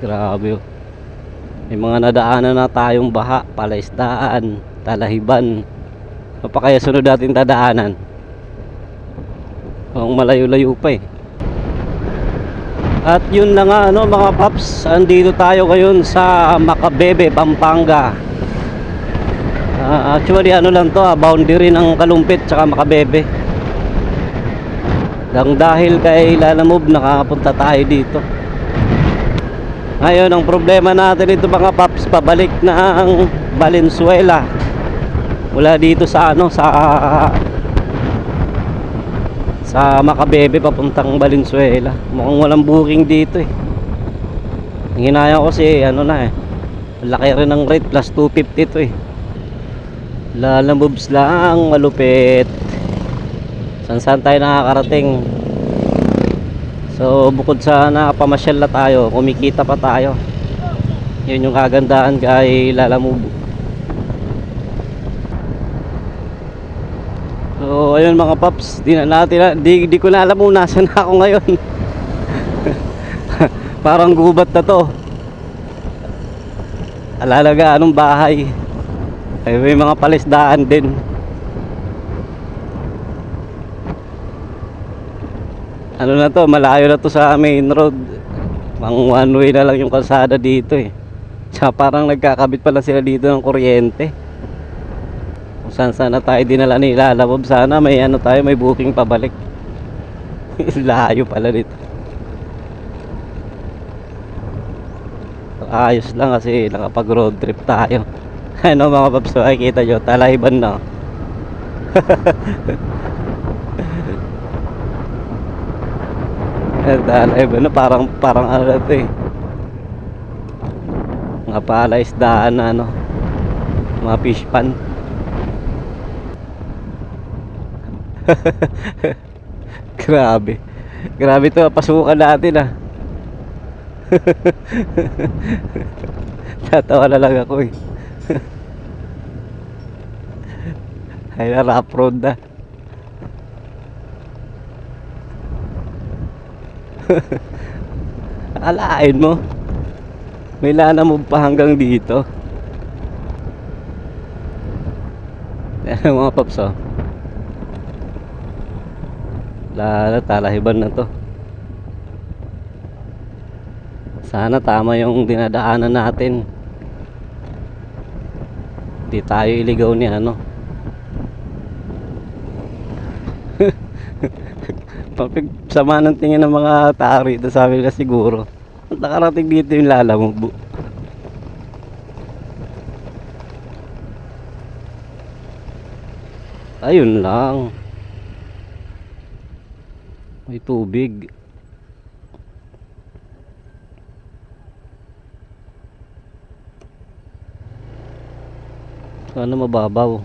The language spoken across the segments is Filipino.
Grabe oh. May mga nadaanan na tayong baha, palaisdaan, talahiban. Ano pa kaya sunod natin dadaanan? Kung malayo-layo pa eh. At yun na nga ano mga paps, andito tayo ngayon sa Macabebe, Pampanga. Actually ano lang to, boundary ng Kalumpit tsaka Macabebe. Lang dahil kay Lalamove nakapunta tayo dito. Ngayon ang problema natin ito mga paps, pabalik na ang Valenzuela. Mula dito sa ano sa Macabebe papuntang Valenzuela. Mukhang walang booking dito eh. Ang hinaya ko si ano na eh, laki rin ng rate, plus 250 to eh. Lalamoves lang, malupit. Saan tayo nakakarating. So bukod sa nakapamasyal na tayo, kumikita pa tayo. Yun yung kagandahan kay Lalamove. So ayun mga paps, di ko na alam kung nasan ako ngayon. Parang gubat na to. Alalaga anong bahay. Ay may mga palisdaan din. Ano na to, malayo na to sa main road. Pang one way na lang yung kalsada dito eh. Tsaka parang nagkakabit pala sila dito ng kuryente. Kung saan na tayo dinala ni Lalamove, sana may ano tayo, may booking pabalik. Layo pala dito. Ayos lang kasi nakapag road trip tayo. Ano mga paps, makikita nyo, talahiban na. Talahiban na, parang ano na ito eh. Mga palaisdaan na ano, mga fish pan. Grabe to, pasukan natin ah. Tatawa na lang ako eh. Ay na, rough road na. Akalain mo may Lalamove pa hanggang dito. Yan mga paps oh. Talahiban na to. Sana tama yung dinadaanan natin. Di tayo iligaw ni ano. Sama ng tingin ng mga tao rito, sabi nila siguro nakarating dito yung Lalamove. Ayun lang, may tubig. Sana mababaw.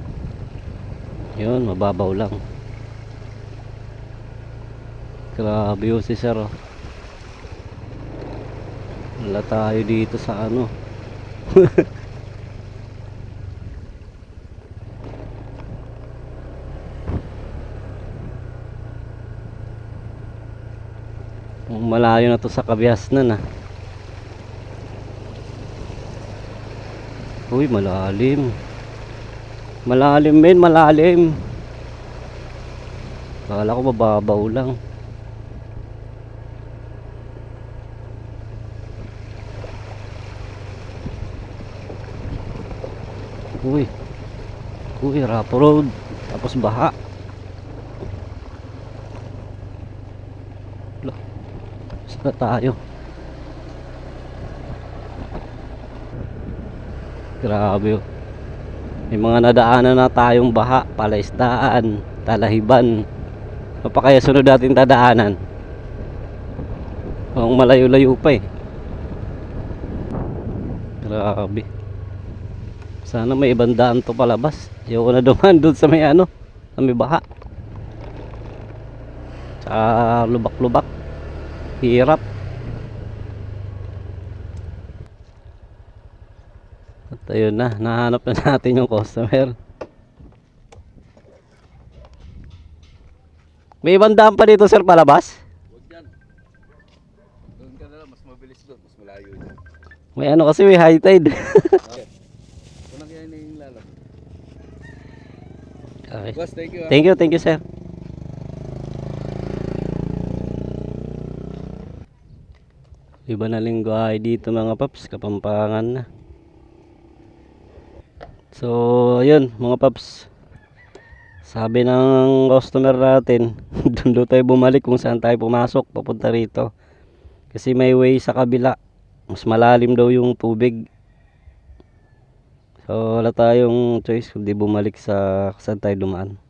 Yun, mababaw lang. Grabe yun si sir oh. Wala tayo dito sa ano. Malayo na to sa Kabiasnan ah. Uy, malalim. Malalim men, malalim. Kala ko mababaw lang. Uy, rough road. Tapos baha. Saan tayo? Grabe oh. May mga nadaanan na tayong baha, palaisdaan, talahiban. Ano pa kaya sunod natin dadaanan? Kung malayo-layo pa eh. Grabe. Sana may ibang daan to palabas. Ayoko na dumaan doon sa may ano, sa may baha. Sa lubak-lubak. Hirap. At ayun na, nahanap na natin yung customer. May ibang daan pa dito sir palabas? Huwag yan. Doon ka na lang, mas mabilis doon, mas malayo doon. May ano kasi, may high tide. Kung kaya na yung lalabas. Okay. Boss, thank you. Thank you, sir. Iba na linggo ay dito mga paps, Kapampangan na. So, yun mga paps. Sabi ng customer natin, doon daw tayo bumalik kung saan tayo pumasok papunta rito. Kasi may way sa kabila. Mas malalim daw yung tubig. So, wala tayong choice kundi bumalik sa saan tayo dumaan.